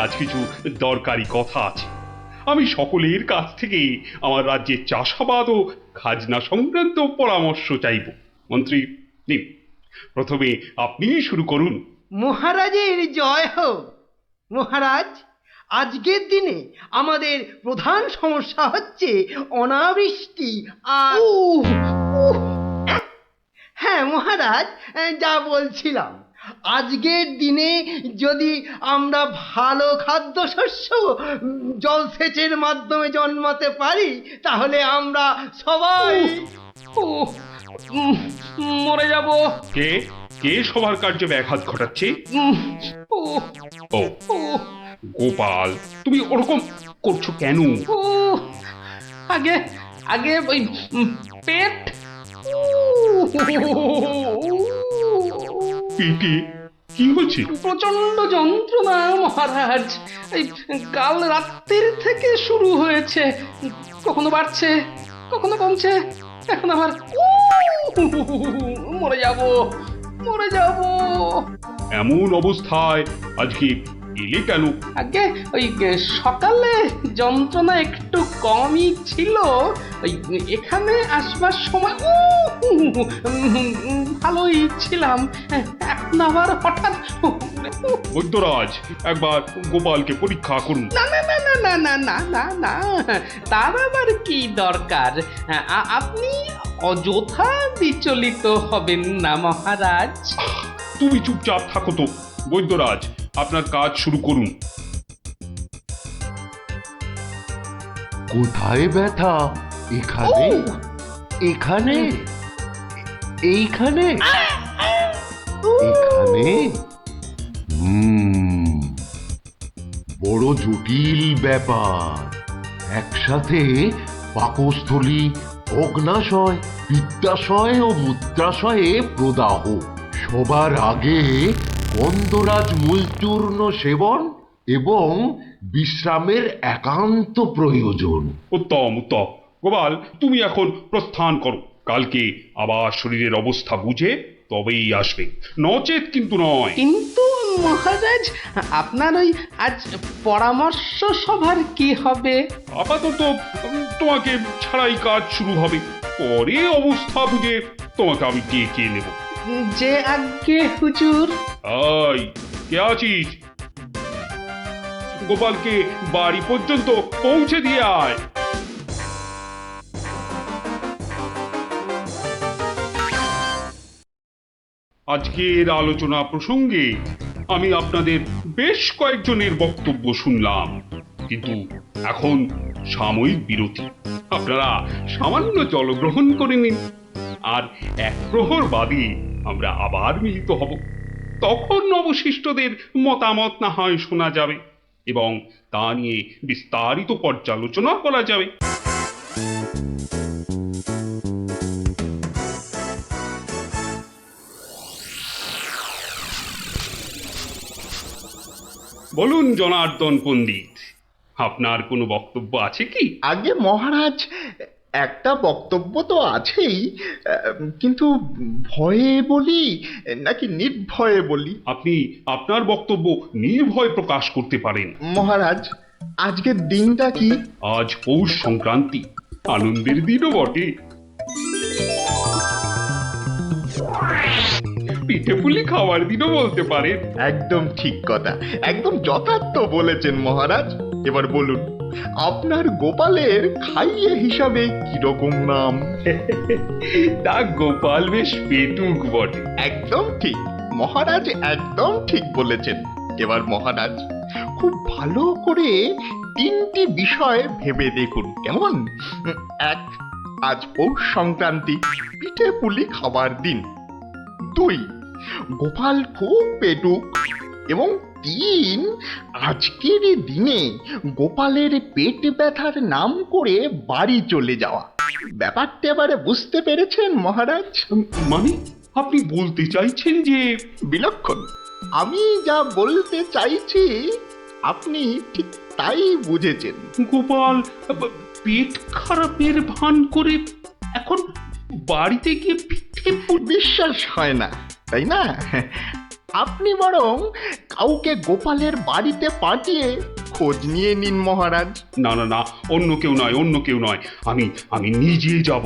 আজ কিছু দরকারি কথা আছে। আমি সকলের কাছ থেকে আমার রাজ্যের চাষাবাদ ও খাজনা সংক্রান্ত পরামর্শ চাইব। মন্ত্রী, নিন, প্রথমে আপনিই শুরু করুন। মহারাজের জয় হোক। মহারাজ, আজকের দিনে আমাদের প্রধান সমস্যা হচ্ছে অনাবৃষ্টি আর হ্যাঁ মহারাজ, যা বলছিলাম, আজকের দিনে যদি আমরা ভালো খাদ্যশস্য জলসেচের মাধ্যমে জন্মাতে পারি, তাহলে আমরা সবাই মরে যাব। কে কে সবার কার্যে ব্যাঘাত ঘটাচ্ছে? ও, গোপাল, তুমি ওরকম করছো কেন? আগে আগে ওই পেট। পেটে কি হচ্ছে? প্রচন্ড যন্ত্রণা মহারাজ। এই কাল রাত্রির থেকে শুরু হয়েছে, কখনো বাড়ছে কখনো কমছে, এখন আবার মরে যাব মরে যাব। এমন অবস্থায় আজকে এলে কেন? আগে ওই সকালে যন্ত্রণা একটু কমই ছিল, ওই এখানে আসবার সময় ভালোই ছিলাম, এখন আবার হঠাৎ বৈদ্যরাজ, একবার গোপালকে পরীক্ষা করুন। না না না না না না না না না, তার আবার কি দরকার? আপনি অযথা বিচলিত হবেন না মহারাজ। তুমি চুপচাপ থাকো তো। বৈদ্যরাজ, আপনার কাজ শুরু করুন। কোথায় ব্যথা? এখানে? এখানে? এইখানে? এখানে? বড় জটিল ব্যাপার। একসাথে পাকস্থলী, অগ্নাশয়, পিত্তাশয় ও মূত্রাশয়ে প্রদাহ। সবার আগে গন্ধরাজ মূলচূর্ণ সেবন এবং বিশ্রামের একান্ত প্রয়োজন। উত্তম উত্তম। গোপাল, তুমি এখন প্রস্থান করো। কালকে আবার শরীরের অবস্থা বুঝে তবেই আসবে, নচেত কিন্তু নয়। কিন্তু মহারাজ, আপনার ওই আজ পরামর্শ সভার কি হবে? আপাতত তোমাকে ছাড়াই কাজ শুরু হবে, পরে অবস্থা বুঝে তোমাকে আমি ডেকে নেব। যে আজ্ঞে হুজুর। আই, কে আছিস? গোপালকে বাড়ি পর্যন্ত পৌঁছে দিয়ে আয়। আজকের আলোচনা প্রসঙ্গে আমি আপনাদের বেশ কয়েকজনের বক্তব্য শুনলাম, কিন্তু এখন সাময়িক বিরতি। আপনারা সামান্য জলগ্রহণ করে নিন, আর এক প্রহর বাদে আমরা আবার মিলিত হব। তখন অবশিষ্টদের মতামত না হয় শোনা যাবে এবং তা নিয়ে বিস্তারিত পর্যালোচনা করা যাবে। বলুন জনার্দন পণ্ডিত, আপনার কোনো বক্তব্য আছে কি? আগে মহারাজ, একটা বক্তব্য তো আছেই, কিন্তু ভয়ে বলি নাকি নির্ভয়ে বলি? আপনি আপনার বক্তব্য নির্ভয় প্রকাশ করতে পারেন। মহারাজ, আজকের দিনটা কি? আজ পৌষ সংক্রান্তি, আনন্দের দিনও বটে। পিঠে পুলি খাওয়ার দিনও বলতে পারেন। একদম ঠিক কথা, একদম যথার্থ বলেছেন মহারাজ। এবার বলুন, আপনার গোপালের খাইয়ে হিসাবে কিরকম নাম? তা গোপাল বেশ পেটুক বটে। একদম ঠিক মহারাজ, একদম ঠিক বলেছেন। এবার মহারাজ, খুব ভালো করে তিনটি বিষয় ভেবে দেখুন, কেমন? এক, আজ পৌষ সংক্রান্তি, পিঠে পুলি খাবার দিন। দুই, গোপাল খুব পেটুক। এবং তিন, আজকের দিনে গোপালের পেট ব্যথার নাম করে বাড়ি চলে যাওয়া। ব্যাপারটা এবারে বুঝতে পেরেছেন মহারাজ? মানে আপনি বলতে চাইছেন যে? বিলক্ষণ। আমি যা বলতে চাইছি আপনি ঠিক তাই বুঝেছেন। গোপাল পেট খারাপের ভান করে এখন বাড়িতে গিয়ে পিঠে বিশ্বাস হয় না, তাই না? আপনি বরং কাউকে গোপালের বাড়িতে পাঠিয়ে খোঁজ নিয়ে নিন মহারাজ। না না না, অন্য কেউ নয়, অন্য কেউ নয়, আমি আমি নিজে যাব,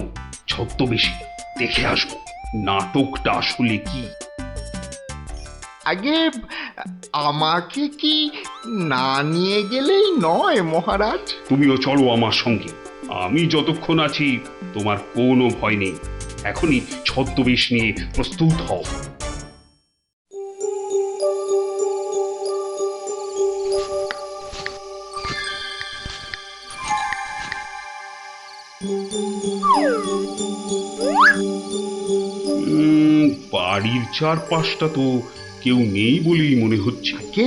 ছদ্মবেশে দেখে আসবো নাটকটা আসলে কি। আগে আমাকে কি না নিয়ে গেলেই নয় মহারাজ? তুমিও চলো আমার সঙ্গে, আমি যতক্ষণ আছি তোমার কোনো ভয় নেই। এখনই ছদ্মবেশ নিয়ে প্রস্তুত হও। বাড়ির চারপাশটা তো কেউ নেই বলেই মনে হচ্ছে। কে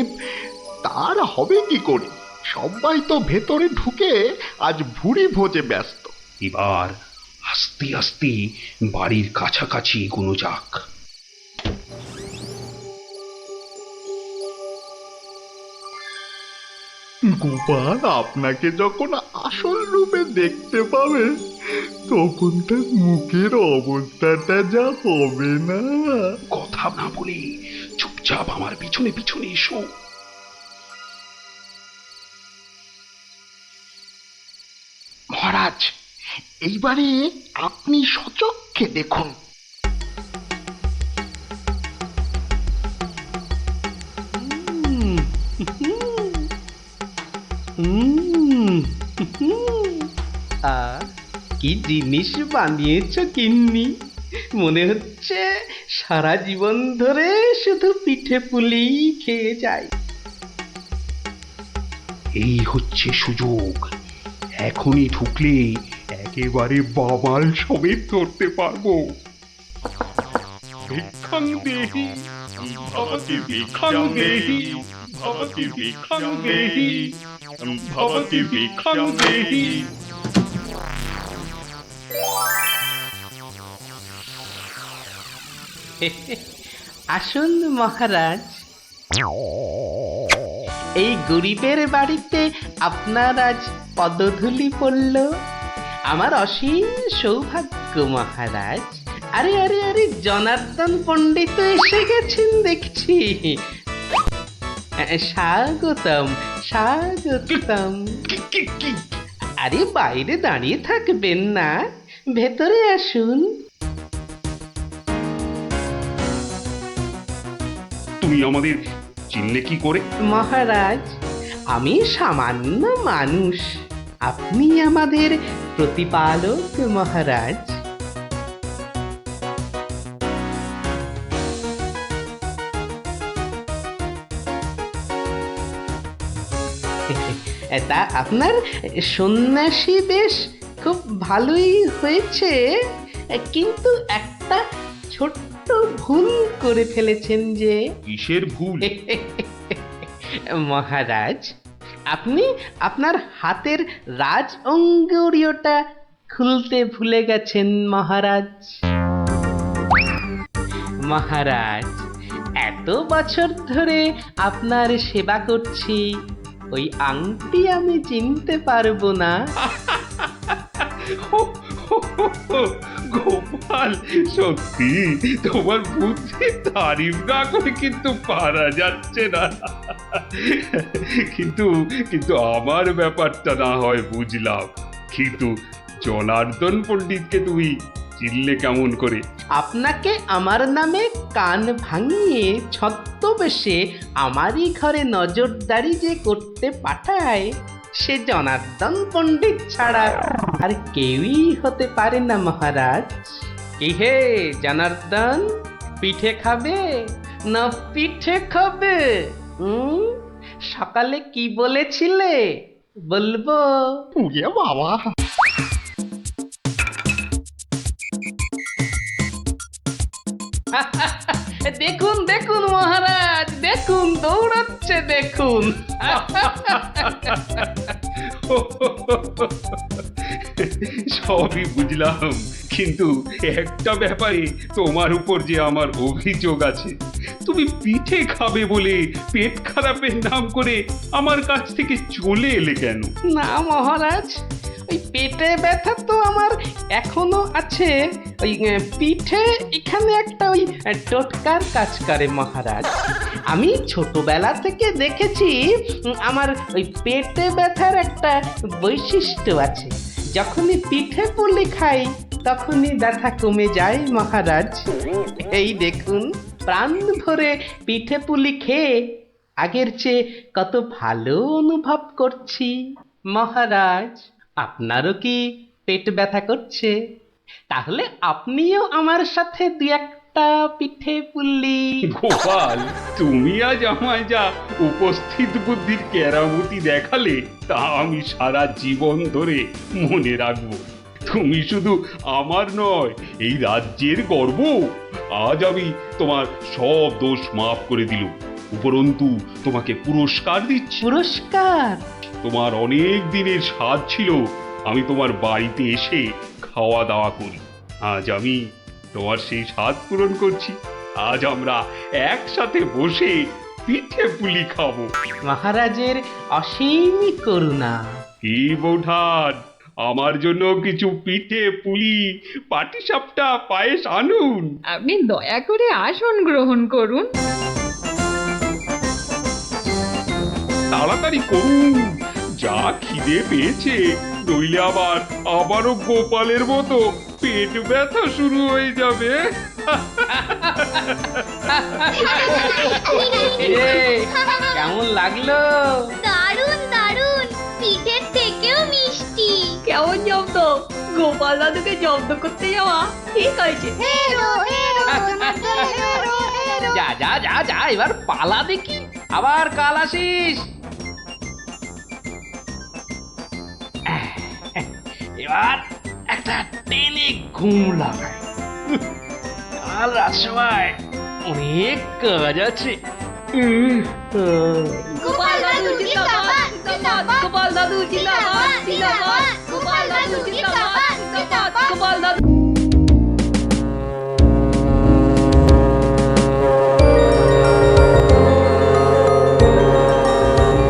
তার হবে কি করে? সবাই তো ভেতরে ঢুকে আজ ভুরি ভোজে ব্যস্ত। এবার আস্তে আস্তে বাড়ির কাছাকাছি এগোনো যাক। গোপাল আপনাকে যখন আসল রূপে দেখতে পাবে তখন তার মুখের অবস্থাটা যা হবে না। কথা না বলে চুপচাপ আমার পিছনে পিছনে এসো। মহারাজ, এইবারে আপনি সচক্ষে দেখুন। কি জিনিস বানিয়েছ গিন্নি, মনে হচ্ছে সারা জীবন ধরে শুধু পিঠে পুলি খেয়ে যায়। এই হচ্ছে সুযোগ, এখনই ঢুকলে একেবারে বাবাল সমেত ধরতে পারবো। ভিক্ষাং দেহি ভবতি, ভিক্ষাং দেহি ভবতি, ভিক্ষাং দেহি ভবতি, ভিক্ষাং দেহি। আসুন মহারাজ, এই গরিবের বাড়িতে আপনার আজ পদধূলি পড়ল, আমার অসীম সৌভাগ্য মহারাজ। আরে আরে আরে, জনার্দন পণ্ডিত এসে গেছেন দেখছি। স্বাগতম স্বাগতম। আরে বাইরে দাঁড়িয়ে থাকবেন না, ভেতরে আসুন। তুমি আমাদের চিনলে কি করে? মহারাজ, আমি সামান্য মানুষ, আপনি আমাদের প্রতিপালক মহারাজ। তা আপনার সন্ন্যাসী বেশ খুব ভালোই হয়েছে, কিন্তু একটা ছোট্ট ভুল করে ফেলেছেন যে। কিসের ভুল? মহারাজ, আপনি আপনার হাতের রাজ অঙ্গুরীয়টা খুলতে ভুলে গেছেন মহারাজ। মহারাজ, এত বছর ধরে আপনার সেবা করছি, ওই আংটি আমি চিনতে পারবো না? গোপাল, সত্যি তোমার বুদ্ধি তারিফ না করে কিন্তু পারা যাচ্ছে না। কিন্তু কিন্তু আমার ব্যাপারটা না হয় বুঝলাম, কিন্তু জনার্দন পণ্ডিতকে তুমি চিনলে কেমন করে? আপনাকে আমার নামে কান ভাঙিয়ে ছদ্মবেশে আমারই ঘরে নজরদারি যে করতে পাঠায়, সে জনার্দন পণ্ডিত ছাড়া আর কেউই হতে পারে না মহারাজ। কি হে জনার্দন, পিঠে খাবে না পিঠে খাবে? সকালে কি বলেছিলে বলবো? পুড়ে বাবা! দেখুন দেখুন মহারাজ, দেখুন দৌড়াচ্ছে দেখুন। সবই বুঝলাম, কিন্তু একটা ব্যাপারে তোমার উপর যে আমার অভিযোগ আছে। তুমি পিঠে খাবে বলে পেট খারাপের নাম করে আমার কাছ থেকে চলে এলে কেন? না মহারাজ, ওই পেটে ব্যথা তো আমার এখনো আছে। ওই পিঠে এখানে একটা ওই টোটকার কাজ করে মহারাজ। আমি ছোটবেলা থেকে দেখেছি আমার ওই পেটে ব্যথার একটা বৈশিষ্ট্য আছে। যখনই পিঠে পুলি খাই তখনই ব্যথা কমে যায় মহারাজ। এই দেখুন, প্রাণ ভরে পিঠে পুলি খেয়ে আগের চেয়ে কত ভালো অনুভব করছি। মহারাজ, আপনারও কি পেট ব্যথা করছে? তাহলে আপনিও আমার সাথে দু একটা পিঠে পুলি। গোপাল, তুমি আজ আমায় যা উপস্থিত বুদ্ধির কেরামতি দেখালে তা আমি সারা জীবন ধরে মনে রাখবো। তুমি শুধু আমার নয়, এই রাজ্যের গর্ব। আজ আমি তোমার সব দোষ মাফ করে দিলুম, উপরন্তু তোমাকে পুরস্কার দিচ্ছি। পুরস্কার? তোমার অনেক দিনের স্বাদ ছিল আমি তোমার বাড়িতে এসে খাওয়া দাওয়া করি। আজ আমি তোমার সেই স্বাদ পূরণ করছি। আজ আমরা একসাথে বসে পিঠে পুলি খাবো। মহারাজের অসীম করুণা। কি বৌঠান, আমার জন্য কিছু পিঠে পুলি পাটিসাপটা পায়েস আনুন। আপনি দয়া করে আসন গ্রহণ করুন। তাড়াতাড়ি করুন, যা খিদে পেয়েছে, নইলে আবারও গোপালের মতো পেট ব্যথা শুরু হয়ে যাবে। কেমন লাগলো? দারুণ দারুণ, পিঠের থেকেও মিষ্টি। কেমন জব্দ? গোপাল দাদুকে জব্দ করতে যাওয়া ঠিক হয়েছে। হেরো হেরো হেরো হেরো। যা যা যা যা, এবার পালা দেখি, আবার কাল আসিস। এবার একটা টেনে ঘুম লাগায়। কাল রাজসভায় অনেক কাজ আছে। গোপাল দাদু জিন্দাবাদ জিন্দাবাদ। গোপাল দাদু জিন্দাবাদ জিন্দাবাদ। গোপাল দাদু জিন্দাবাদ জিন্দাবাদ। গোপাল দাদু।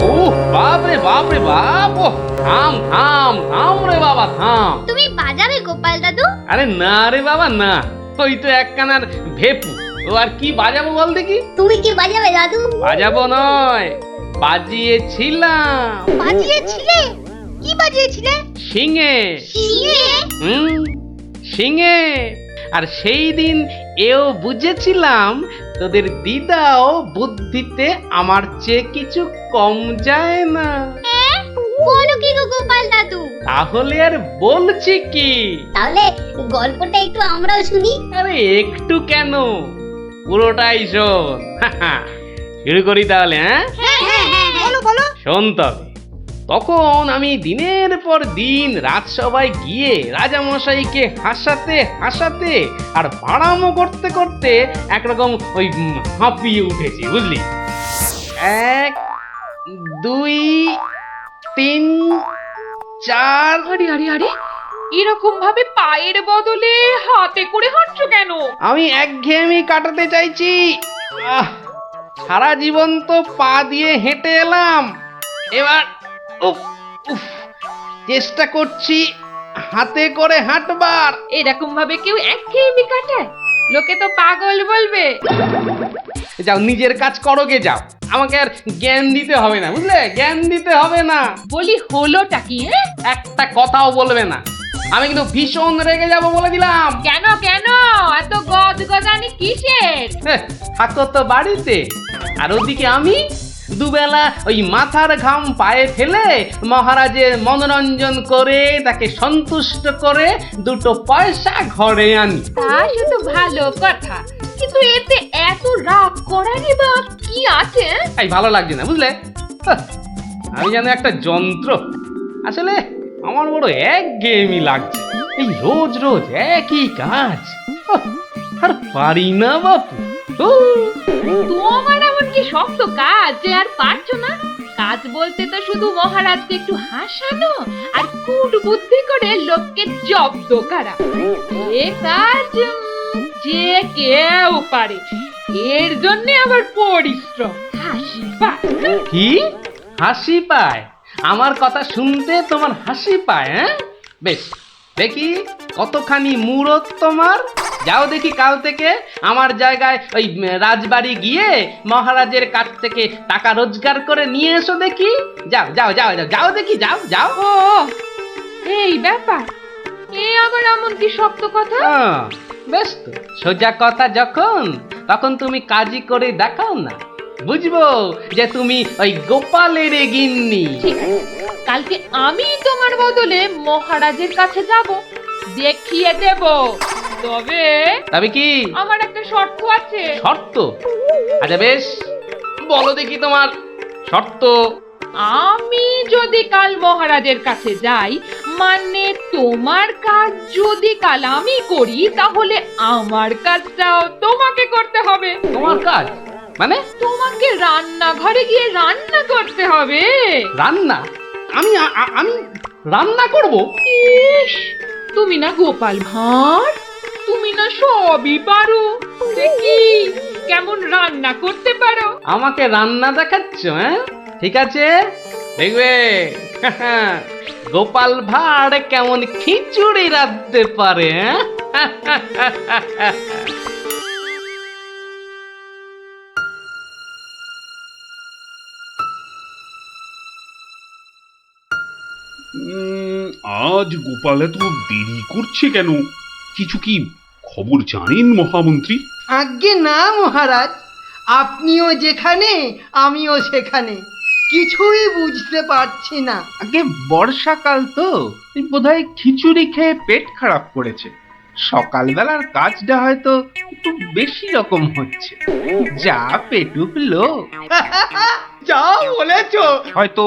ও বাপ রে বাপ রে বাপ! ও থাম থাম থাম রে বাবা, থাম। তুমি বাজাবে গোপাল দাদু? আরে না রে বাবা না, ওই তো একখানার ভেপু। ও আর কি বাজাবো বল দেখি? তুমি কি বাজাবে দাদু? বাজাবো নয়, বাজিয়েছিলাম। বাজিয়েছিলে? কি বাজিয়েছিলে? শিঙে। শিঙে? শিঙে। আর সেই দিন এও বুঝেছিলাম তোদের দিদাও বুদ্ধিতে আমার চেয়ে কিছু কম যায় না। বলো কি গো গোপাল দাদু? তাহলে আর বলছি কি, তাহলে গল্পটা একটু আমরাও শুনি। আরে একটু কেন, পুরোটাই শোন। শুরু করি তাহলে, হ্যাঁ? হ্যাঁ বলো বলো। শোন তবে। তখন আমি দিনের পর দিন রাজসভায় গিয়ে রাজামশাইকে হাসাতে হাসাতে আর বাড়ামো করতে করতে একরকম ওই হাঁপিয়ে উঠেছি, বুঝলি? 1 2 3 4। আরে আরে আরে, এরকম ভাবে পায়ের বদলে হাতে করে হাঁটছো কেন? আমি একঘেয়েমি কাটাতে চাইছি। সারা জীবন তো পা দিয়ে হেঁটে এলাম, এবার উফ উফ চেষ্টা করছি হাতে করে হাঁটবার। এরকম ভাবে কেউ একঘেয়েমি কাটায়? লোকে তো পাগল বলবে। যাও, নিজের কাজ করো গে, যাও। আমাকে আর জ্ঞান দিতে হবে না, বুঝলে? জ্ঞান দিতে হবে না। বলি হলোটা কি? একটা কথাও বলবে না, আমি কিন্তু ভীষণ রেগে যাব বলে দিলাম। কেন কেন এত গদগদানি কিসের? থাকো তো বাড়িতে, আর ওদিকে আমি দুবেলা ওই মাথার ঘাম পায়ে ফেলে মহারাজের মনোরঞ্জন করে তাকে সন্তুষ্ট করে 2 পয়সা ঘরে আনি। তা শুধু ভালো কথা, কিন্তু এতে এত রাগ করারই বা কি আছে? এই ভালো লাগছে না, বুঝলে? আমি যেন একটা যন্ত্র। আসলে আমার বড় একঘেয়েমি লাগছে, এই রোজ রোজ একই কাজ। আর পারি না বাপু। তোমার এমন কি শক্ত কাজ যে আর পারছো না? কাজ বলতে তো শুধু মহারাজকে একটু হাসানো আর কুট বুদ্ধি করে লোককে জব্দ করা। এ কাজ যে কেউ পারে, এর জন্য আবার পরিশ্রম, হাসি পায়। কি হাসি পায়? আমার কথা শুনতে তোমার হাসি পায়, হ্যাঁ? বেশ, দেখি কতখানি মুরত তোমার। যাও দেখি কাল থেকে আমার জায়গায় ওই রাজবাড়ি গিয়ে মহারাজের কাছ থেকে টাকা রোজগার করে নিয়ে এসো দেখি। যাও যাও যাও যাও যাও দেখি, যাও যাও। ও এই ব্যাপার, এ আবার এমন কি শক্ত কথা? বেশ তো, সোজা কথা যখন, তখন তুমি কাজই করে দেখাও না, বুঝবো যে তুমি ওই গোপালের গিন্নি। ঠিক আছে, কালকে আমি তোমার বদলে মহারাজের কাছে যাব, দেখিয়ে দেব। তবে কি আমার একটা শর্ত আছে। শর্ত? আচ্ছা বেশ, বলো দেখি তোমার শর্ত। আমি যদি কাল মহারাজের কাছে যাই, মানে তোমার কাজ যদি কাল আমি করি, তাহলে আমার কাজটাও তোমাকে করতে হবে। তোমার কাজ মানে? তোমাকে রান্নাঘরে গিয়ে রান্না করতে হবে। রান্না? আমি আমি রান্না করব? ইস, তুমি না গোপাল ভাঁড়, তুমি না সবই পারো। দেখি কেমন রান্না করতে পারো। আমাকে রান্না দেখাচ্ছ, হ্যাঁ? ঠিক আছে, দেখবে গোপাল ভাঁড় কেমন খিচুড়ি রাঁধতে পারে, হ্যাঁ? আজ গোপাল এত দেরি করছে কেন? কিছু কি খবর জানেন মহামন্ত্রী? আজ্ঞে না মহারাজ, আপনিও যেখানে আমিও সেখানে, কিছুই বুঝতে পারছি না। আগে বর্ষাকাল তো, বোধহয় খিচুড়ি খেয়ে পেট খারাপ করেছে। সকালবেলার কাজটা হয়তো একটু বেশি রকম হচ্ছে, যা পেটুক লোক। যা বলেছো। হয়তো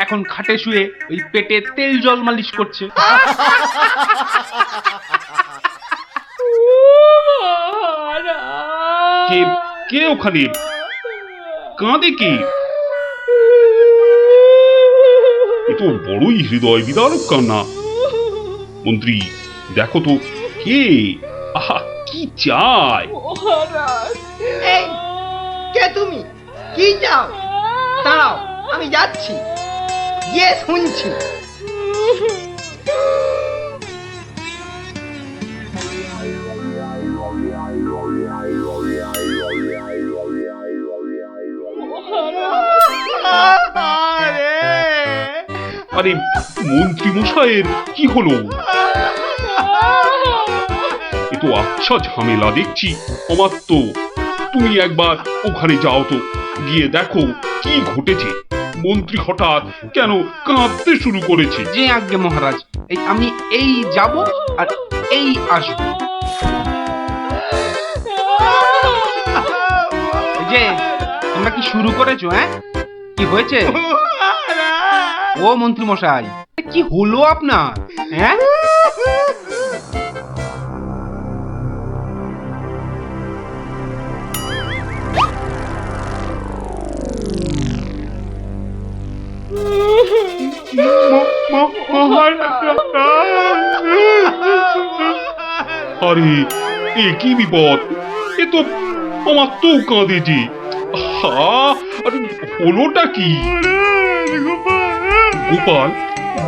এখন খাটে শুয়ে ওই পেটে তেল জল মালিশ করছে। কে কে ওখানে কাঁদে? কে? এ তো বড়ই হৃদয় বিদারক কান্না। মন্ত্রী, দেখো তো কে? আহা, কি চায়? এই, কে তুমি? কি চাও? দাঁড়াও, আমি যাচ্ছি, গিয়ে শুনছি। আরে মন্ত্রী মশাইয়ের কি হলো? এ তো আচ্ছা ঝামেলা দেখছি। অমাত্য, তুমি একবার ওখানে যাও তো, গিয়ে দেখো কি ঘটেছে। মন্ত্রী হঠাৎ কেন কাঁদতে শুরু করেছে? যে আজ্ঞে মহারাজ, আমি এই যাব আর এই আসবো। যে তোমরা কি শুরু করেছো? হ্যাঁ, কি হয়েছে? ও মন্ত্রী মশাই, কি হলো আপনার? হ্যাঁ, আরে এ কি বিপদ! এ তো আমার তো কাঁদে যে। আরে হলোটা কি? গোপাল,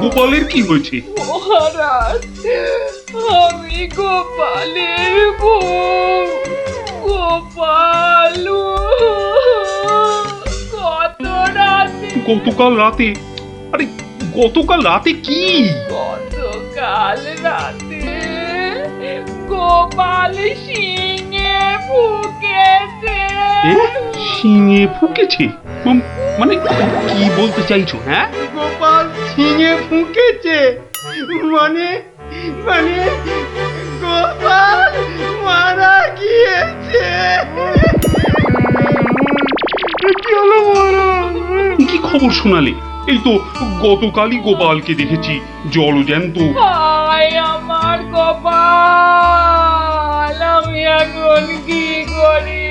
গোপালের কি হয়েছে? মহারাজ, আমি গোপালের বউ। গোপাল কত রাতে, গতকাল রাতে? আরে গতকাল রাতে কি? গতকাল রাতে গোপাল শিঙে ফুকেছে। শিঙে ফুকেছে? মানে কি বলতে চাইছো? হ্যাঁ, গোপাল ছিঙে ফুঁকেছে মানে? মানে গোপাল মারা গিয়েছে। কি খবর শোনালে? এই তো গতকালই গোপালকে দেখেছি জলজ্যান্ত। হায় আমার গোপাল, আমি এখন কি করি?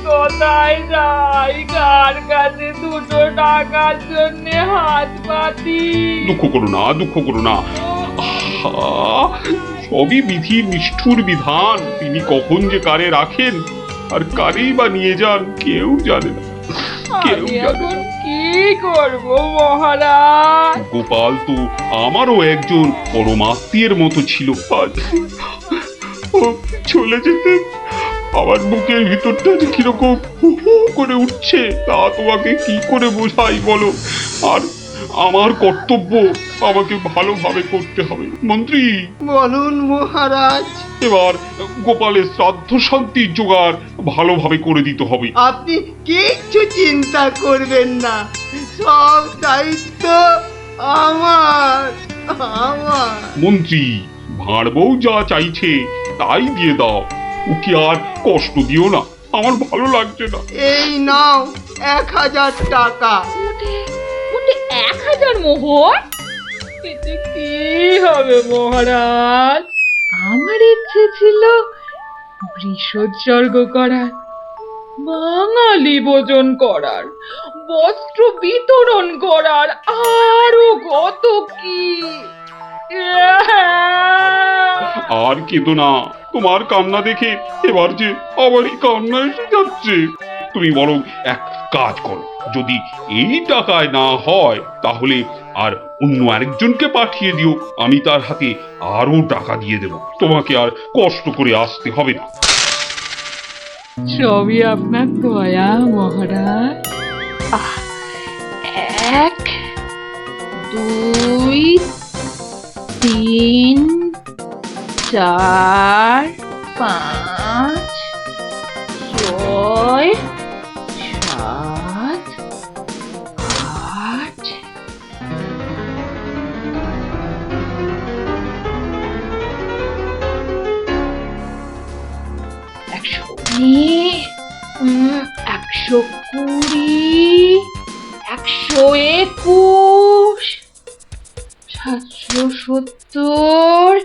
কোথায় যাই? কার কাছে দুটো টাকার জন্য হাত পাতি? দুঃখ করো না, দুঃখ করো না। আহা, সবই বিধির নিষ্ঠুর বিধান। তিনি কখন যে কারে রাখেন আর কারেই বা নিয়ে যান কেউ জানে না। কেউ আমি জানে এখন না। কি করব মহারাজ? গোপাল তো আমারও একজন পরমাত্মীয়ের মতো ছিল। আজ ও চলে যেতে আমার বুকের ভিতরটা যে কিরকম হু হু করে উঠছে তা তোমাকে কি করে বোঝাই বলো। আর আমার কর্তব্য আমাকে ভালোভাবে করতে হবে। মন্ত্রী, বলুন মহারাজ। এবার গোপালের শ্রাদ্ধ শান্তির জোগাড় ভালোভাবে করে দিতে হবে। আপনি কিচ্ছু চিন্তা করবেন না, সব দায়িত্ব আমার আমার মন্ত্রী, ভাঁড় বউ যা চাইছে তাই দিয়ে দাও, ওকে আর কষ্ট দিও না, আমার ভালো লাগছে না। এই নাও 1000 টাকা। মোটে 1000 মোহর? এতে কি হবে মহারাজ? আমার ইচ্ছে ছিল বৃষোৎসর্গ করার, বাঙালি ভোজন করার, বস্ত্র বিতরণ করার, আরো কত কি। আর কেঁদো না, তোমার কান্না দেখে এবার যে আমারই কান্না এসে যাচ্ছে। তুমি বরং এক কাজ করো, যদি এই টাকায় না হয় তাহলে আর অন্য আরেকজনকে পাঠিয়ে দিও, আমি তার হাতে আরো টাকা দিয়ে দেব, তোমাকে আর কষ্ট করে আসতে হবে না। সবই আপনার দয়া মহারাজ। 1 2 3 4 5 6 7 8 120 121 770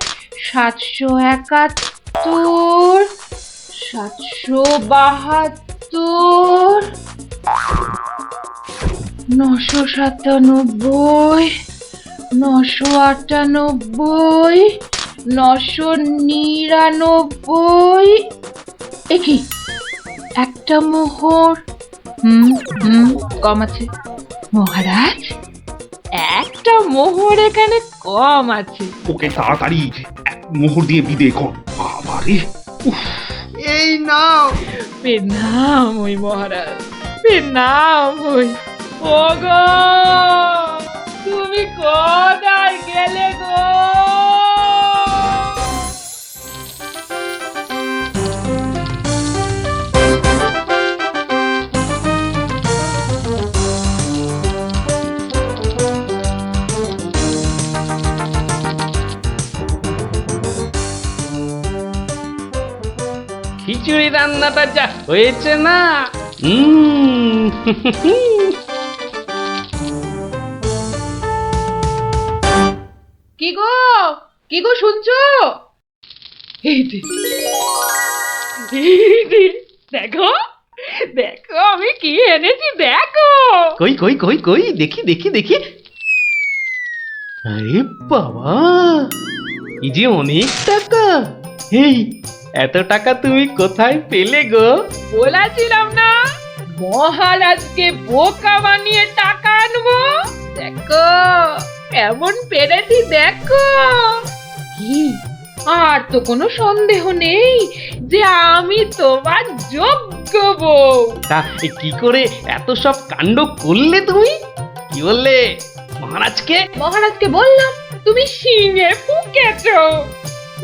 771 772 997 998 999। একি একটা মোহর? কম আছে মহারাজ, একটা মোহর এখানে কম আছে। ওকে তাড়াতাড়ি এক মোহর দিয়ে বিদে কর। বাবারে, এই নাও। প্রণাম ওই মহারাজ, প্রণাম ওই। ওগো, তুমি কোথায় গেলে গো? খিচুড়ি রান্নাটা যা হয়েছে না, কি গো, কি গো শুনছো? এই যে, দেখো দেখো আমি কি এনেছি, দেখো। কই কই কই কই দেখি দেখি দেখি। আরে বাবা, এই যে অনেক টাকা। এই এত টাকা তুমি কোথায় পেলে গো? বলেছিলাম না মহারাজকে বোকা বানিয়ে টাকা আনবো। দেখো কেমন পেরেছি, দেখো। কি, আর তো কোনো সন্দেহ নেই যে আমি তোমার যোগ্য বউ। তা কি করে এত সব কাণ্ড করলে তুমি? কি বললে মহারাজকে? মহারাজকে বললাম তুমি শিঙে ফুকেছো।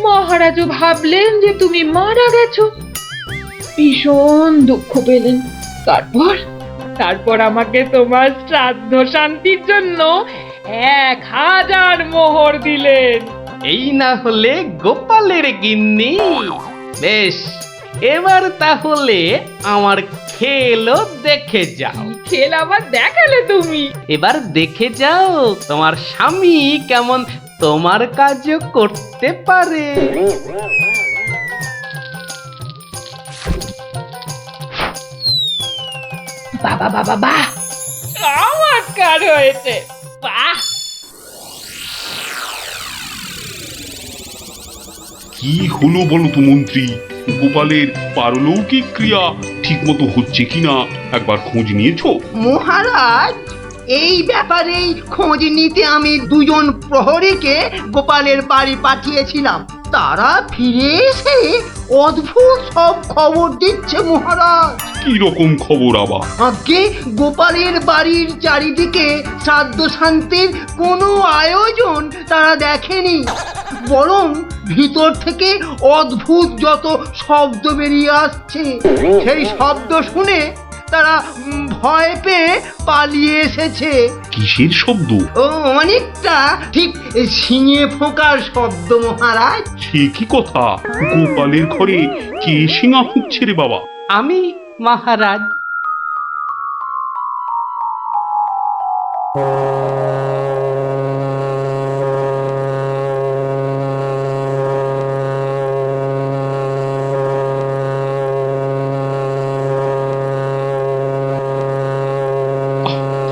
মহারাজও ভাবলেন যে তুমি মারা গেছো, ভীষণ দুঃখ পেলেন। তারপর আমাকে তোমার শ্রাদ্ধ শান্তির জন্য 1000 মোহর দিলেন। এই না হলে গোপালের গিন্নি। বেশ, এবার তাহলে আমার খেলও দেখে যাও। খেল আবার দেখালে তুমি? এবার দেখে যাও তোমার স্বামী কেমন তোমার কাজও করতে পারে। বাবা বাবা বাহ, চমৎকার হয়েছে, বাহ। কি হলো বলো তো মন্ত্রী, গোপালের পারলৌকিক ক্রিয়া ঠিকমতো হচ্ছে কিনা একবার খোঁজ নিয়েছো? মহারাজ, এই ব্যাপারেই খোঁজ নিতে আমি দুজন প্রহরীকে গোপালের বাড়ি পাঠিয়েছিলাম। তারা ফিরে এসে অদ্ভুত সব খবর দিচ্ছে মহারাজ। কি রকম খবর আবার? আগে গোপালের বাড়ির চারিদিকে শ্রাদ্ধ শান্তির কোনো আয়োজন তারা দেখেনি, বরং ভিতর থেকে অদ্ভুত যত শব্দ বেরিয়ে আসছে, সেই শব্দ শুনে তারা ভয় পেয়ে পালিয়ে এসেছে। কিসের শব্দ? ও অনেকটা ঠিক শিঙে ফোঁকার শব্দ মহারাজ। সে কি কথা? গোপালের ঘরে কে শিঙা ফুঁকছে রে বাবা? আমি মহারাজ।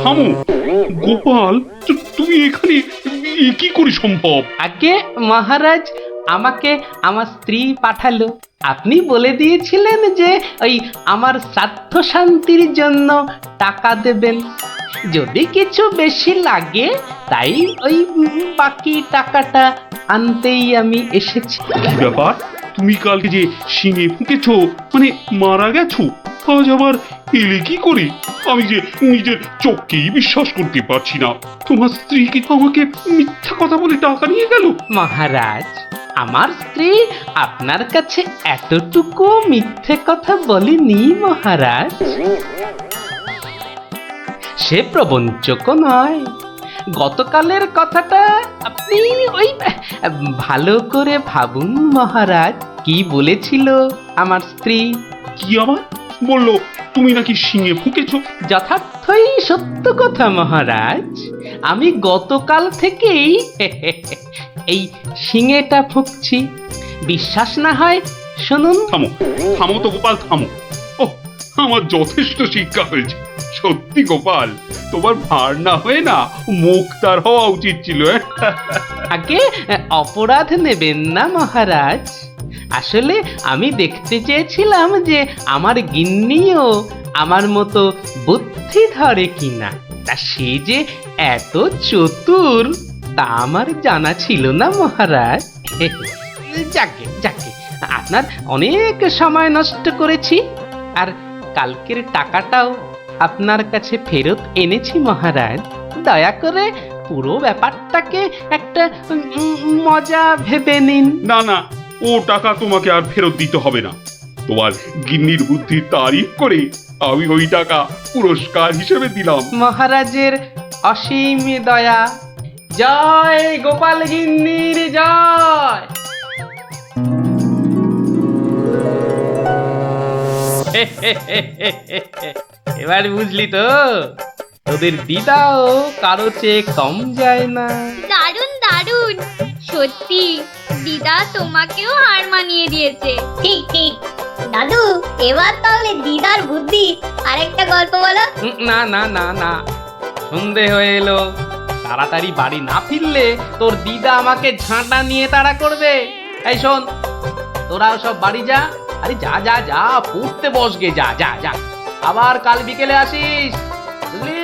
থামো গোপাল, তুমি এখানে এ কি করে সম্ভব? আগে মহারাজ, আমাকে আমার স্ত্রী পাঠালো। আপনি বলে দিয়েছিলেন যে ওই আমার শ্রাদ্ধ শান্তির জন্য টাকা দেবেন, যদি কিছু বেশি লাগে তাই ওই বাকি টাকাটা আনতেই আমি এসেছি। কি ব্যাপার? তুমি কালকে যে শিঙে ফুঁকেছো, মানে মারা গেছো, আজ আবার এলে কি করে? আমি যে নিজের চোখকেই বিশ্বাস করতে পারছি না। তোমার স্ত্রী কি আমাকে মিথ্যা কথা বলে টাকা নিয়ে গেল? মহারাজ, আমার স্ত্রী আপনার কাছে এতটুকু মিথ্যে কথা বলেনি মহারাজ। সে প্রবঞ্চক নয়। গতকালের কথাটা আপনি ওই ভালো করে ভাবুন মহারাজ, কি বলেছিল আমার স্ত্রী। কি আবার বললো? তুমি নাকি শিঙে ফুঁকেছো? যথার্থই সত্য কথা মহারাজ। আমি গতকাল থেকেই এই শিঙেটা ফুঁকছি। বিশ্বাস না হয় শুনুন। থামো থামো তো গোপাল, থামো। ও, আমার যথেষ্ট শিক্ষা হয়েছে। সত্যি গোপাল, তোমার ভার না হয়ে না মুখ তার হওয়া উচিত ছিল। আগে অপরাধ নেবেন না মহারাজ। আসলে আমি দেখতে চেয়েছিলাম যে আমার গিন্নিও আমার মতো বুদ্ধি ধরে কিনা। তা সে যে এত চতুর তা আমার জানা ছিল না মহারাজ। যাকে যাকে, আপনার অনেক সময় নষ্ট করেছি, আর কালকের টাকাটাও আপনার কাছে ফেরত এনেছি মহারাজ। দয়া করে পুরো ব্যাপারটাকে একটা মজা ভেবে নিন। না না, ও টাকা তোমাকে আর ফেরত দিতে হবে না। তোমার গিন্নির বুদ্ধির তারিফ করে আমি ওই টাকা পুরস্কার হিসেবে দিলাম। মহারাজের অসীম দয়া। জয় গোপাল গিন্নির জয়। এবার বুঝলি তো, তোদের দিদাও কারো চেয়ে কম যায় না। দারুণ দারুণ, সত্যি দিদা তোমাকেও হার মানিয়ে দিয়েছে। ঠিক ঠিক দাদু, এবার তাহলে দিদার বুদ্ধি আরেকটা গল্প বলো। না না না না, সন্ধে হয়ে এলো। তাড়াতাড়ি বাড়ি না ফিরলে তোর দিদা আমাকে ঝাঁটা নিয়ে তাড়া করবে। এই শোন, তোরাও সব বাড়ি যা। আরে যা যা যা, পড়তে বসগে, যা যা যা, আবার কাল বিকেলে আসিস, বুঝলি?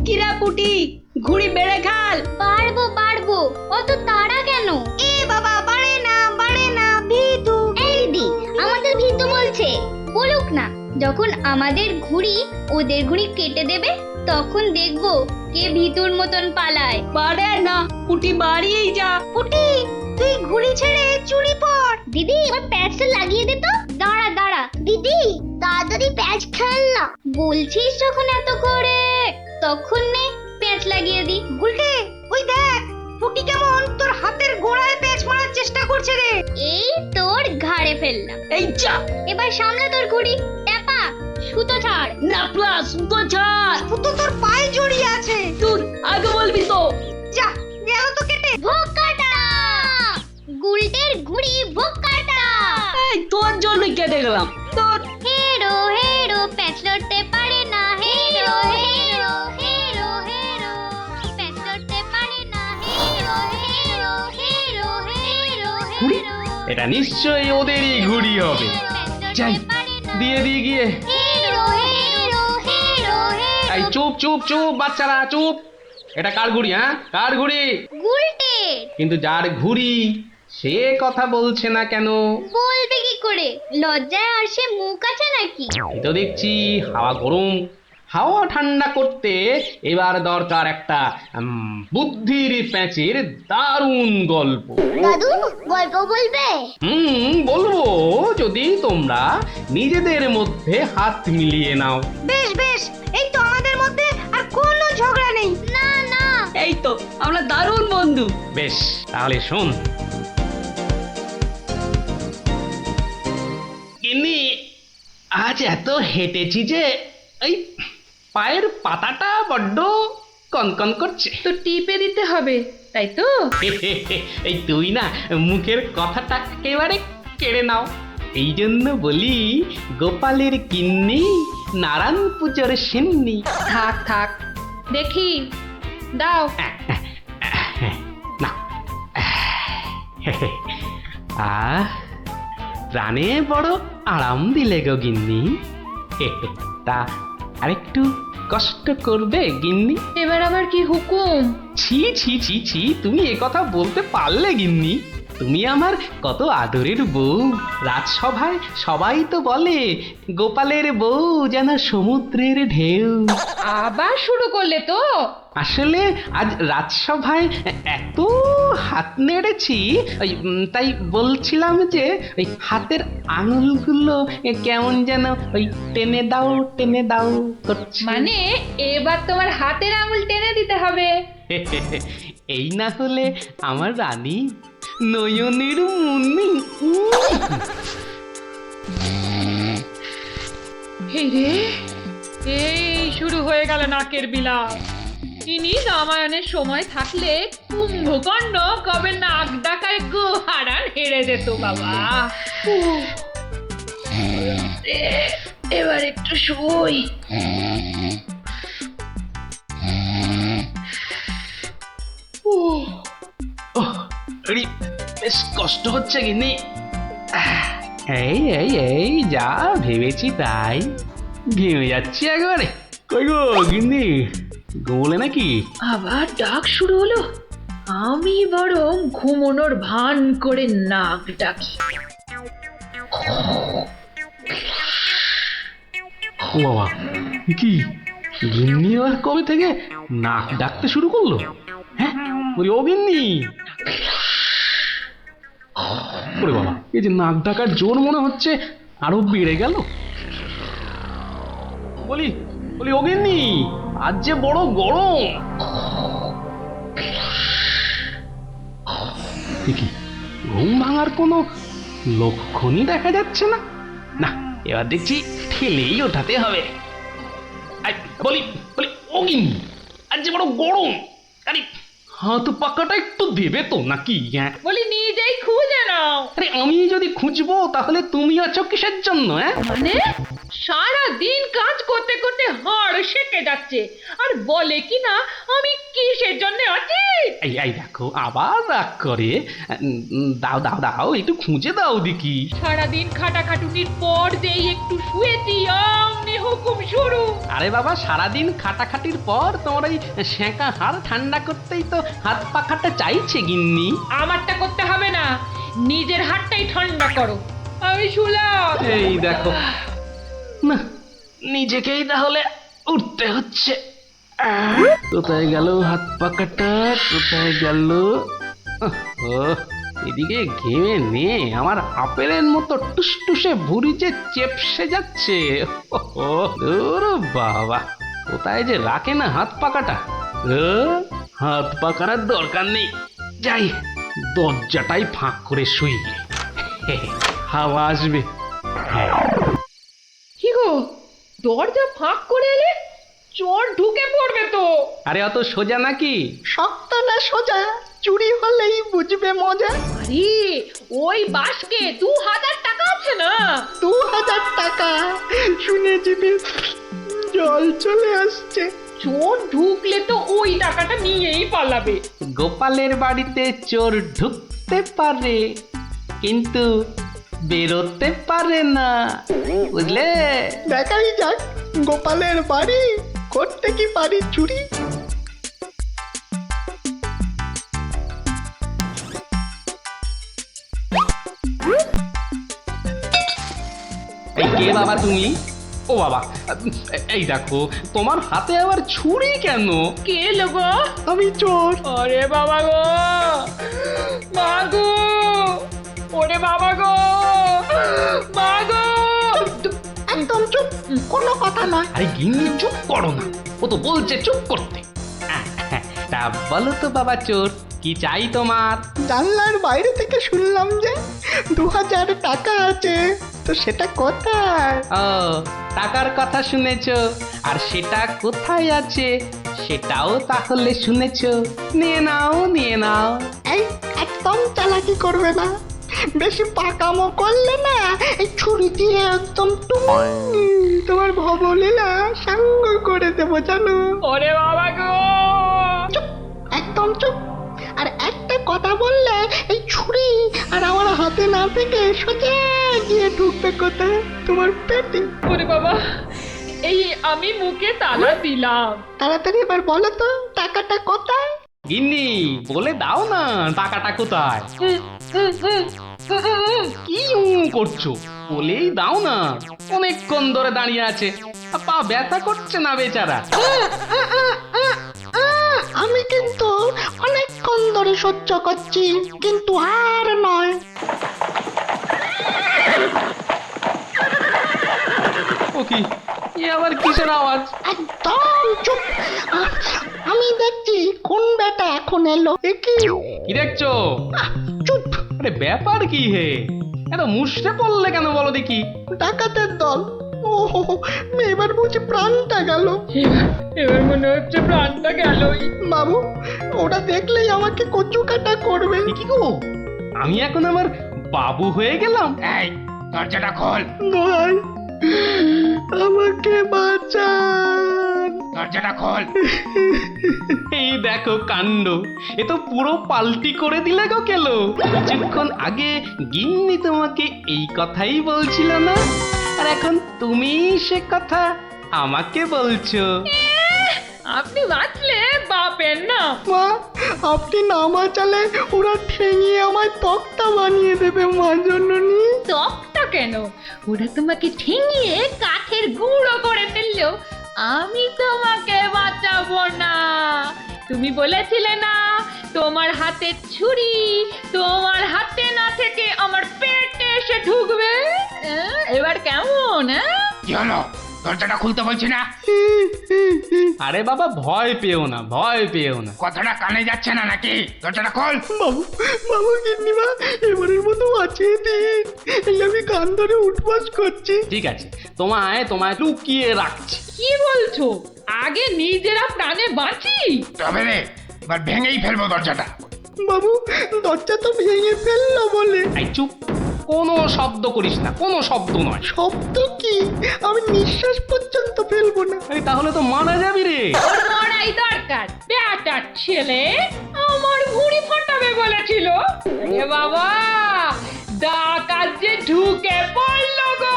কিরা পুটি, ঘুড়ি বেড়ে খাল। পারবো পারবো, অত তাড়া কেন? এ বাবা, বাড়ে না ভিতু। এই দিদি, আমাদের ভিতু বলছে। বলুক না, যখন আমাদের ঘুড়ি ওদের ঘুড়ি কেটে দেবে তখন দেখবো কে ভিতুর মতন পালায়। পারে না, পুটি বাড়িয়েই যা। পুটি, তুই ঘুড়ি ছেড়ে চুরি পড়। দিদি, এবার প্যাচটা লাগিয়ে দে তো। দাঁড়া দাঁড়া দিদি, তাড়াতাড়ি প্যাচ খেল না। বলছিস যখন এত করে, তখন নে প্যাচ লাগিয়ে দি। গুলটে, ওই দেখ পুটি কেমন তোর হাতের গোড়ায় প্যাচ মারার চেষ্টা করছে রে। এই তোর ঘাড়ে ফেললাম। এই যা, এবার সামলা তোর ঘুড়ি। ট্যাপা, সুতো ছাড়। না প্লাস সুতো ছাড়। সুতো তোর পায়ে জড়িয়ে আছে। তুই আগে বলবি তো। যা, গেল তো কেটে। ভোগ কাটা, গুলটের ঘুড়ি ভোগ কাটা। এই তোর জন্যই কেটে গেলাম। তোর হেরো হেরো, প্যাচ লড়তে পারে না। হেরো হেরো হেরো হেরো। এটা নিশ্চয়ই ওদেরই ঘুড়ি হবে। যাই দিয়ে দিয়ে গিয়ে। হেরো হেরো হেরো হেরো এই চুপ চুপ চুপ বাচ্চারা চুপ। এটা কার ঘুড়ি? হ্যাঁ কার ঘুড়ি? গুলটে কিন্তু যার ঘুড়ি সে কথা বলছে না কেন? বলবে কি করে? লজ্জায় আর সে মুখ আছে নাকি? এই তো দেখছি হাওয়া গরম, হাওয়া ঠান্ডা করতে এবার দরকার একটা বুদ্ধির প্যাঁচের দারুণ গল্প। দাদু গল্প বলবে? বলবো যদি তোমরা নিজেদের মধ্যে হাত মিলিয়ে নাও। বেশ বেশ, এই তো আমাদের মধ্যে আর কোনো ঝগড়া নেই। না না, এই তো আমরা দারুণ বন্ধু। বেশ তাহলে শোন। গিন্নি, আজ এত হেঁটেছি যে এই পায়ের পাতাটা বড্ড কনকন করছে। তো টিপে দিতে হবে, তাই তো? এই তুই না মুখের কথাটা একেবারে কেড়ে নাও। এই জন্য বলি গোপালের গিন্নি নারায়ণ পুজোর সিন্নি। থাক থাক, দেখি দাও। না প্রাণে বড় আরাম দিলে গো গিন্নি। তা আরেকটু কষ্ট করবে গিন্নি? এবার আবার কি হুকুম? ছি ছি ছি ছি, তুমি এ কথা বলতে পারলে গিন্নি? তুমি আমার কত আদরের বউ। রাজসভায় সবাই তো বলে গোপালের বউ যেন সমুদ্রের ঢেউ। আবার শুরু করলে তো? আসলে আজ রাজসভায় এত হাত নেড়েছি তাই বলছিলাম যে ওই হাতের আঙুলগুলো কেমন যেন ওই টেনে দাও করছে। মানে এবার তোমার হাতের আঙুল টেনে দিতে হবে। এই না হলে আমার রানী নয়নের মুন্নি। এই রে, এই শুরু হয়ে গেল নাকের বিলাপ। ইনি রামায়ণের সময় থাকলে কুম্ভকর্ণ কবে নাক ডাকায় গোহারান হেরে যেত বাবা। এবার একটু শুই। বেশ কষ্ট হচ্ছে গিন্নি। এই এই এই যা ভেবেছি তাই, ঘেমে যাচ্ছি একবারে। কই গো গিন্নি, ঘুমোলে নাকি? আবার ডাক শুরু হলো। আমি বরং ঘুমোনোর ভান করে নাক ডাকি। ও বাবা, কি গিন্নি আবার কবে থেকে নাক ডাকতে শুরু করলো? হ্যাঁ বলি ও গিন্নি। ওরে বাবা, এই যে নাক ডাকার জোর মনে হচ্ছে আরো বেড়ে গেল। বলি বলি ও গিন্নি, আজ যে বড় গরম। কি ঘুম ভাঙার কোনো লক্ষণই দেখা যাচ্ছে না। না এবার দেখছি ঠেলেই ওঠাতে হবে। বলি বলি ও গিন্নি, আজ যে বড় গরম, আরে হাত পাকাটা একটু দেবে তো নাকি? হ্যাঁ বলি নিজেই খুঁজে নাও। আরে আমি যদি খুঁজবো তাহলে তুমি আছো কিসের জন্য? হ্যাঁ মানে সারা দিন কাজ করতে করতে হাড় সেকে যাচ্ছে, আর বলে কি না আমি কিসের জন্য আছি। এই এই দেখো আবার রাগ করে। দাও দাও দাও, একটু খুঁজে দাও দেখি। সারাদিন খাটাখাটুনির পর যেই একটু শুয়েছি অমনি হুকুম শুরু। আরে বাবা, সারাদিন খাটাখাটির পর তোমার ওই সেঁকা হাড় ঠান্ডা করতেই তো হাত পাখাটা চাইছে গিন্নি। আমারটা করতে হবে না, নিজের হাতটাই ঠান্ডা করো। আমি শুলাম। এই দেখো না, নিজেকেই তাহলে উঠতে হচ্ছে। কোথায় গেল হাত পাকাটা, কোথায় গেল? এদিকে ঘেমে নে আমার আপেলের মতো টুসটুসে ভুঁড়ি যে চেপসে যাচ্ছে। বাবা, কোথায় যে রাখে না হাত পাকাটা। হাত পাকার দরকার নেই, যাই দরজাটাই ফাঁক করে শুই, হাওয়া আসবে। কি গো, দরজা ফাঁক করে এলে চোর ঢুকে পড়বে তো। আরে অত সোজা নাকি? শক্ত না সোজা, চুরি হলেই বুঝবে মজা। আরে ওই বাসকে 2000 টাকা আছে না। 2000 টাকা শুনে জিভে জল চলে আসছে। চোর ঢুকলে তো ওই টাকাটা নিয়েই পালাবে। গোপালের বাড়িতে চোর ঢুকতে পারে, কিন্তু বেরোতে পারে না, বুঝলে? দেখাই যাক গোপালের বাড়ি করতে কি পারি চুরি। এই কে বাবা তুমি? ও বাবা, এই দেখো তোমার হাতে আবার ছুরি কেন? কে লোগো? আমি চোর। ওরে বাবা গো, মা গো, ওরে বাবা গো, মা গো। একদম চুপ, কোনো কথা নয়। আরে গিন্নি চুপ করো না, ও তো বলছে চুপ করতে। তা বলো তো বাবা চোর, কি চাই তোমার? জানলার বাইরে থেকে শুনলাম যে 2000 টাকা আছে, তো সেটা কোথায়? ও, টাকার কথা শুনেছো, আর সেটা কোথায় আছে সেটাও তাহলে শুনেছো। নিয়ে নাও, নিয়ে নাও। এই একদম চালাকি করবে না, বেশি পাকামো করলে না এই ছুরি দিয়ে একদম তোমার ভবলীলা সাঙ্গ করে দেবো জানো। ওরে বাবা গো। একদম চুপ। আর একটা কথা বললে এই ছুরি আর আমার হাতে না থেকে সোজা গিয়ে ঢুকবে কোথায়? তোমার পেটে। ওরে বাবা, এই আমি মুখে তালা দিলাম। তাড়াতাড়ি এবার বলো তো টাকাটা কোথায়? গিন্নি বলে দাও না টাকাটা কোথায়। কি করছো, বলেই দাও না। অনেকক্ষণ ধরে দাঁড়িয়ে আছে, পা ব্যথা করছে না বেচারা। আমি কিন্তু অনেকক্ষণ ধরে সহ্য করছি, কিন্তু আর নয়। ও কি, এ আবার কিসের আওয়াজ? একদম চুপ। আমি দেখছি কোন বেটা এখন এলো। এ কি? কি দেখছো? চুপ। আরে ব্যাপার কি হে, এত মুষড়ে পড়লে কেন বলো দেখি? ডাকাতের দল। ও এবার বুঝি প্রাণটা গেল। এবার মনে হচ্ছে প্রাণটা গেলই। বাবু, ওরা দেখলেই আমাকে কচু কাটা করবে। এ কি গো, আমি এখন আমার বাবু হয়ে গেলাম? এই দরজাটা খোল, দোহাই, আমাকে বাঁচান। দরজাটা খোল। এই দেখো কাণ্ড, এ তো পুরো পাল্টি করে দিলে গো কেলো। কিছুক্ষণ আগে গিন্নি তোমাকে এই কথাই বলছিল না, আর এখন তুমি সে কথা আমাকে বলছো। আপনি বাঁচলে বাপের না। মা, আপনি না বাঁচালে ওরা ঠেঙিয়ে আমায় তক্তা বানিয়ে দেবে মা জননী। তকটা কেন, ওরা তোমাকে ঠেঙিয়ে কাঠের গুঁড়ো করে ফেললো। আমি তোমাকে বাঁচাবো না। তুমি বলেছিলে না তোমার হাতে ছুরি তোমার হাতে না থেকে আমার পেটে এসে ঢুকবে। এবার কেমন? কি হলো, দরজাটা খুলতে বলছি না? আরে বাবা ভয় পেও না, ভয় পেও না। কথাটা কানে যাচ্ছে না নাকি? দরজাটা খোল। বাবু, বাবু গিন্নিমা, এবারের মতো বাঁচিয়ে দিন। এই আমি কান ধরে উঠবাস করছি। ঠিক আছে, তোমায় তোমায় লুকিয়ে রাখছি। কি বলছো? আগে নিজেরা প্রাণে বাঁচি। তবে রে, এবার ভেঙেই ফেলবো দরজাটা। বাবু, দরজা তো ভেঙে ফেললো বলে। এই চুপ, কোনো শব্দ করিস না, কোনো শব্দ নয়। শব্দ কি? আমি নিঃশ্বাস পর্যন্ত ফেলবো না। আরে তাহলে তো মারা যাবি রে। ওর মরাই দরকার। বেটার ছেলে আমার ভুঁড়ি ফাটাবে বলেছিল। এ বাবা, ডাকাত যে ঢুকে পড়লো গো।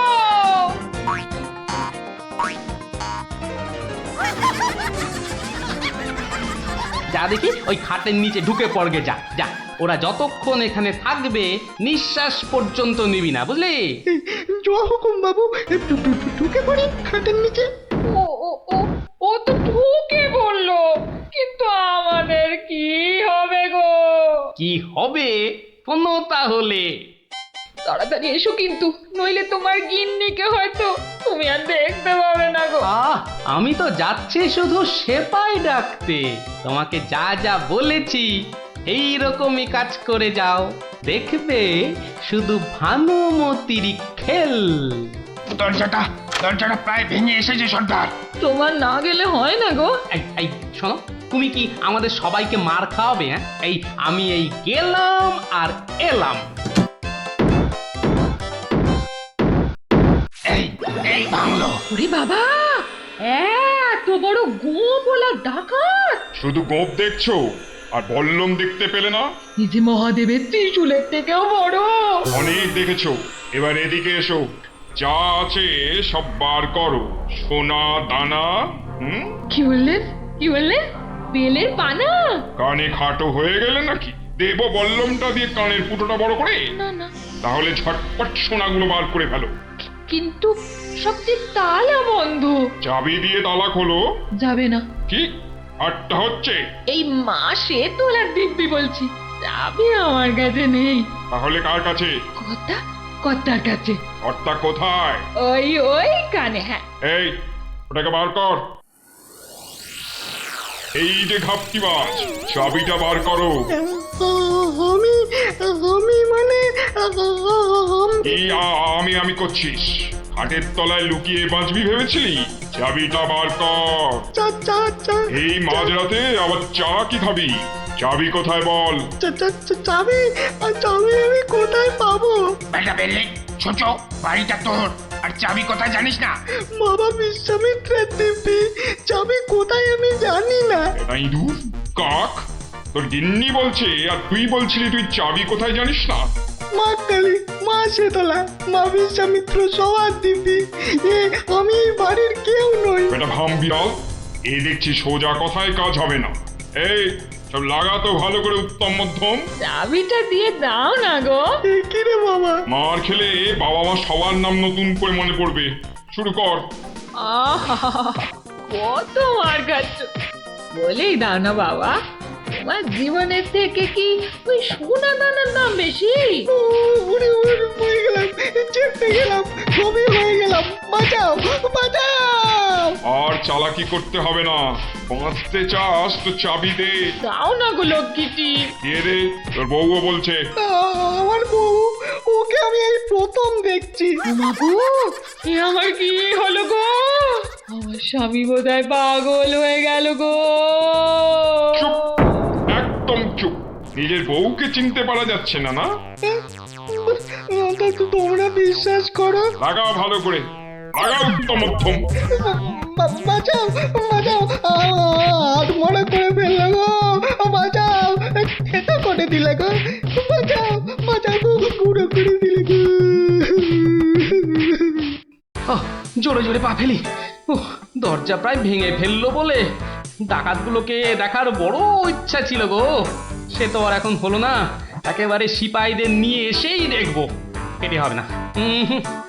যা দেখি ওই খাটের নিচে ঢুকে পড়গে, যা যা। ওরা যতক্ষণ এখানে থাকবে নিঃশ্বাস পর্যন্ত নিবি না, বুঝলি? জোয়া হুকুম বাবু, ঢুকে পড়ি খাটের নিচে। ও ও ও ও তো ঢুকে পড়লো, কিন্তু আমাদের কি হবে গো? কি হবে শোনো তাহলে। তাড়াতাড়ি এসো কিন্তু, নইলে তোমার গিন্নিকে হয়তো তুমি আর দেখতে পাবে না গো। আমি তো যাচ্ছি শুধু সেপাই ডাকতে। তোমাকে যা যা বলেছি এই রকমই কাজ করে যাও, দেখবে শুধু ভানুমতির খেল। দরজাটা প্রায় ভেঙে এসেছে সর্দার। তোমার না গেলে হয় না গো। এই শোনো, তুমি কি আমাদের সবাইকে মার খাওয়াবে? হ্যাঁ, আমি গেলাম আর এলাম। এই ভাঙলো। ওরে বাবা, এত বড় গোপ বলা ডাকাত। শুধু গোপ দেখছো আর বল্লম দেখতে পেলে না? এই যে মহাদেবের ত্রিশূলের থেকেও বড়। অনেক দেখেছো, এবার এদিকে এসো। যা আছে সব বার করো, সোনা দানা। কি বললেন? কি বললেন? বেলের পানা? কানে খাটো হয়ে গেলে নাকি? দেব বল্লমটা দিয়ে কানের ফুটোটা বড় করে? না না, তাহলে ঝটপট সোনাগুলো বার করে ফেলো। কিন্তু সব যে তালা বন্ধ। চাবি দিয়ে তালা খোলো। যাবে না। কি আটটা হচ্ছে? এই মাসে তোলার দিব্যি বলছি, চাবি আমার কাছে নেই। তাহলে কার কাছে? কর্তার কাছে। কর্তা কোথায়? ওই কানে। হ্যাঁ, এই ওটাকে বার কর। এই যে ঘাপটিবাজ, চাবিটা বার করো। আমি মানে এই আমি করছিস? হাটের তলায় লুকিয়ে বাঁচবি ভেবেছিলি? চাবিটা বার কর। এই মাঝরাতে আবার চা কি খাবি? চাবি কোথায় বল? চাবি আমি কোথায় পাবো? বেটা বেলে ছোট, বাড়িটা তোর, আর চাবি কোথায় জানিস না? বাবা বিশ্বামিত্রের দিব্যি, চাবি কোথায় আমি জানি না। এটা ইঁদুর কাক তোর গিন্নি বলছে, আর তুই বলছিলি তুই চাবি কোথায় জানিস না? মা কালী, মা শীতলা, মা বিশ্বামিত্র সবার দিব্যি, আমি এই বাড়ির কেউ নই। এটা ভাম বিড়াল, এ দেখছি সোজা কথায় কাজ হবে না। এই সব লাগাতো ভালো করে উত্তম মধ্যম। চাবিটা দিয়ে দাও না গো। কি রে বাবা? মার খেলে বাবা মা সবার নাম নতুন করে মনে পড়বে। শুরু কর। আহা, কত মার খাচ্ছ। বলেই দাও না বাবা, তোমার জীবনের থেকে কি ওই সোনা দানার দাম বেশি? উড়ে হয়ে গেলাম, চেপে গেলাম, ছবি হয়ে গেলাম, বাঁচাও বাঁচাও। আর চালাকি করতে হবে না, বাঁচতে চাস তো চাবি দে। দাও না গো লক্ষ্মীটি। দিয়ে দে, তোর বউও বলছে। আমার বউ, ওকে আমি এই প্রথম দেখছি। বাবু, এ আমার কি হলো গো? আমার স্বামী বোধহয় পাগল হয়ে গেল গো। চুপ, একদম চুপ। নিজের বউকে চিনতে পারা যাচ্ছে না না? তোমরা বিশ্বাস করো? লাগা ভালো করে, লাগা উত্তম মধ্যম। বাঁচাও বাঁচাও, হাত মনে করে ফেললো গো, বাঁচাও, খেতে করে দিলে গো, বাঁচাও বাঁচাও গো, পুরো করে দিলে গো। জোরে জোরে পা ফেলি। দরজা প্রায় ভেঙে ফেললো বলে ডাকাতগুলোকে দেখার বড় ইচ্ছা ছিল গো। সে তো আর এখন হলো না, একেবারে সিপাহীদের নিয়ে এসেই দেখবো। হেঁটে হবে না,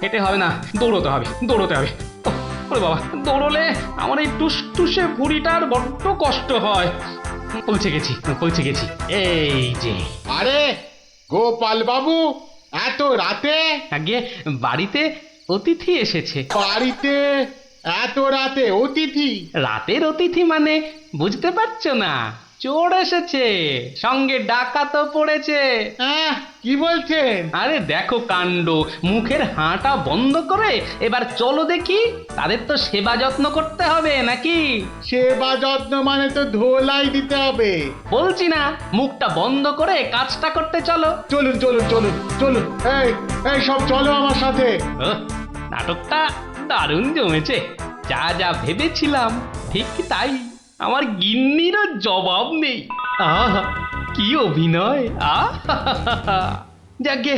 হেঁটে হবে না, দৌড়তে হবে, দৌড়তে হবে। ওরে বাবা, দৌড়লে আমার এই টুসটুসে ভুঁড়িটার বড্ড কষ্ট হয়। পৌঁছে গেছি। এই যে। আরে গোপাল বাবু, এত রাতে? আগে বাড়িতে অতিথি এসেছে। বাড়িতে এত রাতে অতিথি? রাতের অতিথি মানে বুঝতে পারছো না? চোর এসেছে, সঙ্গে ডাকাতও পড়েছে। কি বলছেন? আরে দেখো কাণ্ড, মুখের হাঁটা বন্ধ করে এবার চলো দেখি। তাদের তো সেবা যত্ন করতে হবে নাকি? সেবা যত্ন মানে তো ধোলাই দিতে হবে। বলছি না, মুখটা বন্ধ করে কাজটা করতে চলো। চলুন চলুন চলুন চলুন, এই সব চলো আমার সাথে। নাটকটা দারুণ জমেছে। যা যা ভেবেছিলাম ঠিক তাই। আমার গিন্নিরও জবাব নেই। আহা, কি অভিনয়! আহা, যাকে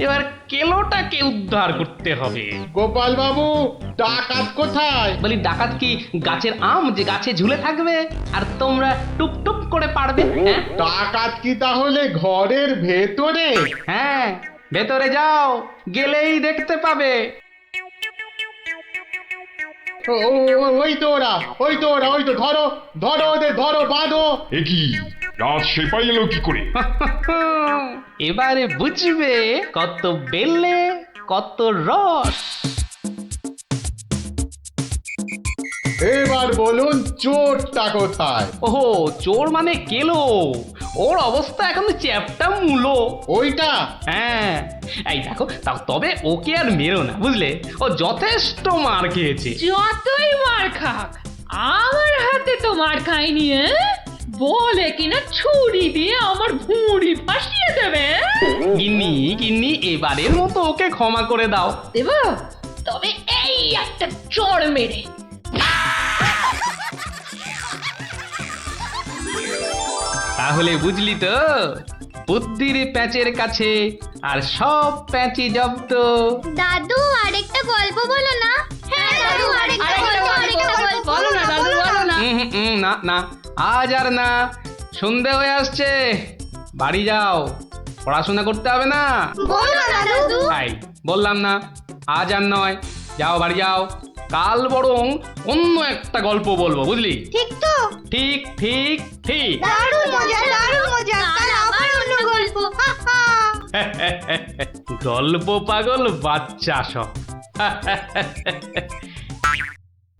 এবার কেলোটাকে উদ্ধার করতে হবে। গোপাল বাবু, ডাকাত কোথায়? বলি ডাকাত কি গাছের আম যে গাছে ঝুলে থাকবে আর তোমরা টুপ টুপ করে পারবে? হ্যাঁ, ডাকাত কি তাহলে ঘরের ভেতরে? হ্যাঁ, ভেতরে যাও, গেলেই দেখতে পাবে। ওই তো ওরা, ওই তো ধরো ধরো ওদের, ধরো বাঁধো। এ কি, রাত সেপাই এলো কি করে? এবারে বুঝবে কত বেলে কত রস। এবার বলুন চোরটা কোথায়? ওহো, চোর মানে কেলো। ওর অবস্থা এখন চ্যাপটা মূলো। ওইটা? হ্যাঁ, এই দেখো, তবে ওকে আর মেরো না, বুঝলে? ও যথেষ্ট মার খেয়েছে। যতই মার খাক, আমার হাতে তো মার খায়নি। বলে কিনা ছুরি দিয়ে আমার ভুঁড়ি ফাঁসিয়ে দেবে। গিন্নি, এবারের মতো ওকে ক্ষমা করে দাও। দেব, তবে এই একটা চড় মেরে। তাহলে বুঝলি তো, বুদ্ধির প্যাঁচের কাছে আর সব প্যাঁচি জব্দ। দাদু আরেকটা গল্প বলো না। হ্যাঁ দাদু আরেকটা গল্প বলো না দাদু, বলো না। না না, আজ আর না, সন্ধে হয়ে আসছে, বাড়ি যাও, পড়াশোনা করতে হবে না। বলো না দাদু। তাই বললাম না, আজ আর নয়, যাও বাড়ি যাও, কাল বরং অন্য একটা গল্প বলবো, বুঝলি? ঠিক তো? ঠিক ঠিক ঠিক। দারুণ মজা, দারুণ মজা। কাল আবার অন্য গল্প। গল্প পাগল বাচ্চা সব।